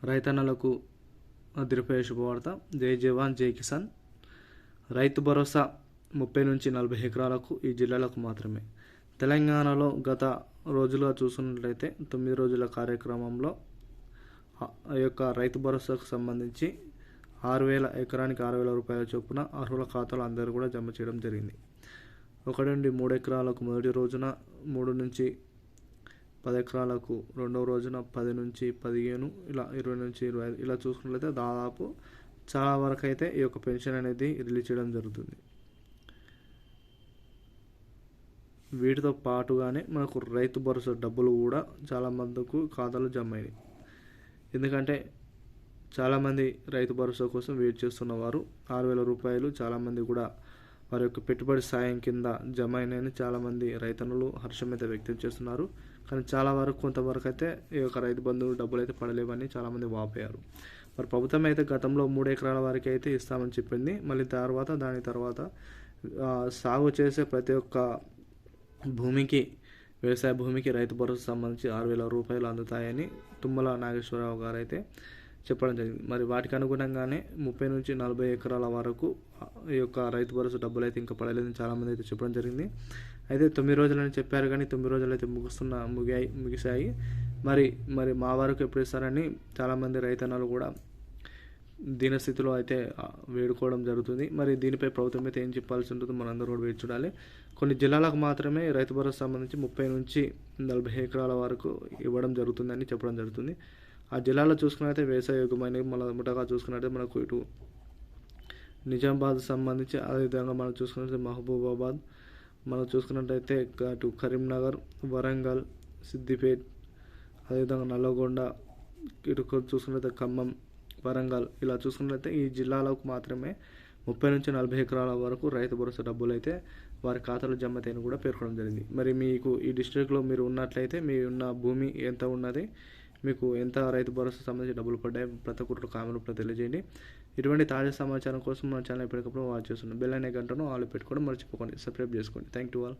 రైతన్నలకు అదిరిపోయే శుభవార్త. జై జవాన్ జై కిసాన్. రైతు భరోసా 30 నుంచి 40 ఎకరాలకు ఈ జిల్లాలకు మాత్రమే. తెలంగాణలో గత రోజులుగా చూసుకున్నట్లయితే 9 రోజుల కార్యక్రమంలో ఈ యొక్క రైతు భరోసాకు సంబంధించి 6,000 ఎకరానికి 6,000 రూపాయల చొప్పున అర్హుల ఖాతాలు అందరూ కూడా జమ చేయడం జరిగింది. 1 నుండి 3 ఎకరాలకు మొదటి రోజున, 3 నుంచి 10 ఎకరాలకు రెండవ రోజున, 10 నుంచి 15, ఇలా 20 నుంచి 25 ఇలా చూసుకున్నట్లయితే దాదాపు చాలా వరకు అయితే ఈ యొక్క పెన్షన్ అనేది రిలీజ్ చేయడం జరుగుతుంది. వీటితో పాటుగానే మనకు రైతు భరోసా డబ్బులు కూడా చాలా మందికి ఖాతాలు జమ అయినాయి. ఎందుకంటే చాలామంది రైతు భరోసా కోసం వెయిట్ చేస్తున్నవారు 6,000 రూపాయలు చాలామంది కూడా వారి యొక్క పెట్టుబడి సాయం కింద జమ అయినాయని చాలామంది రైతన్నులు హర్షం అయితే వ్యక్తం చేస్తున్నారు. కానీ చాలా వరకు కొంతవరకు అయితే ఈ యొక్క రైతు బంధువులు డబ్బులు అయితే పడలేవని చాలామంది వాపోయారు. మరి ప్రభుత్వం అయితే గతంలో 3 ఎకరాల వరకు అయితే ఇస్తామని చెప్పింది. మళ్ళీ దాని తర్వాత సాగు చేసే ప్రతి ఒక్క భూమికి, వ్యవసాయ భూమికి రైతు భరోసా సంబంధించి 6,000 రూపాయలు అందుతాయని తుమ్మల నాగేశ్వరరావు గారు అయితే చెప్పడం జరిగింది. మరి వాటికి అనుగుణంగానే 30 నుంచి 40 ఎకరాల వరకు ఈ యొక్క రైతు భరోసా డబ్బులు అయితే ఇంకా పడలేదని చాలామంది అయితే చెప్పడం జరిగింది. అయితే 9 రోజులని చెప్పారు, కానీ 9 రోజులు అయితే ముగిశాయి. మరి మా వరకు ఎప్పుడు ఇస్తారని చాలామంది రైతన్నలు కూడా దీనస్థితిలో అయితే వేడుకోవడం జరుగుతుంది. మరి దీనిపై ప్రభుత్వం అయితే ఏం చెప్పాల్సి ఉంటుందో మనందరూ కూడా వేచి చూడాలి. కొన్ని జిల్లాలకు మాత్రమే రైతు భరోసా సంబంధించి 30 నుంచి 40 ఎకరాల వరకు ఇవ్వడం జరుగుతుందని చెప్పడం జరుగుతుంది. ఆ జిల్లాలో చూసుకున్నట్లయితే వ్యవసాయ యోగ్యమైనవి ముఠాగా చూసుకున్నట్లయితే మనకు ఇటు నిజామాబాద్ సంబంధించి, అదేవిధంగా మనం చూసుకున్నట్లయితే మహబూబాబాద్, మనం చూసుకున్నట్లయితే అటు కరీంనగర్, వరంగల్, సిద్దిపేట్, అదేవిధంగా నల్లగొండ, ఇటు చూసుకున్నట్లయితే ఖమ్మం, వరంగల్, ఇలా చూసుకున్నట్లయితే ఈ జిల్లాలకు మాత్రమే 30 నుంచి 40 ఎకరాల వరకు రైతు భరోసా డబ్బులు అయితే వారి ఖాతాలో జమ అవుతాయని కూడా పేర్కొనడం జరిగింది. మరి మీకు ఈ డిస్ట్రిక్ట్లో మీరు ఉన్నట్లయితే మీ ఉన్న భూమి ఎంత ఉన్నది, మీకు ఎంత రైతు భరోసా సంబంధించి డబ్బులు పడ్డాయి, ప్రతి ఒక్కరు కామెంట్ రూపంలో తెలియజేయండి. ఇటువంటి తాజా సమాచారం కోసం మన ఛానల్ ఎప్పటికప్పుడు వాచ్ చేస్తున్నాం. బెల్ అనే గంటను ఆల్ పెట్టుకోవడం మర్చిపోకండి. సబ్స్క్రైబ్ చేసుకోండి. Thank you all.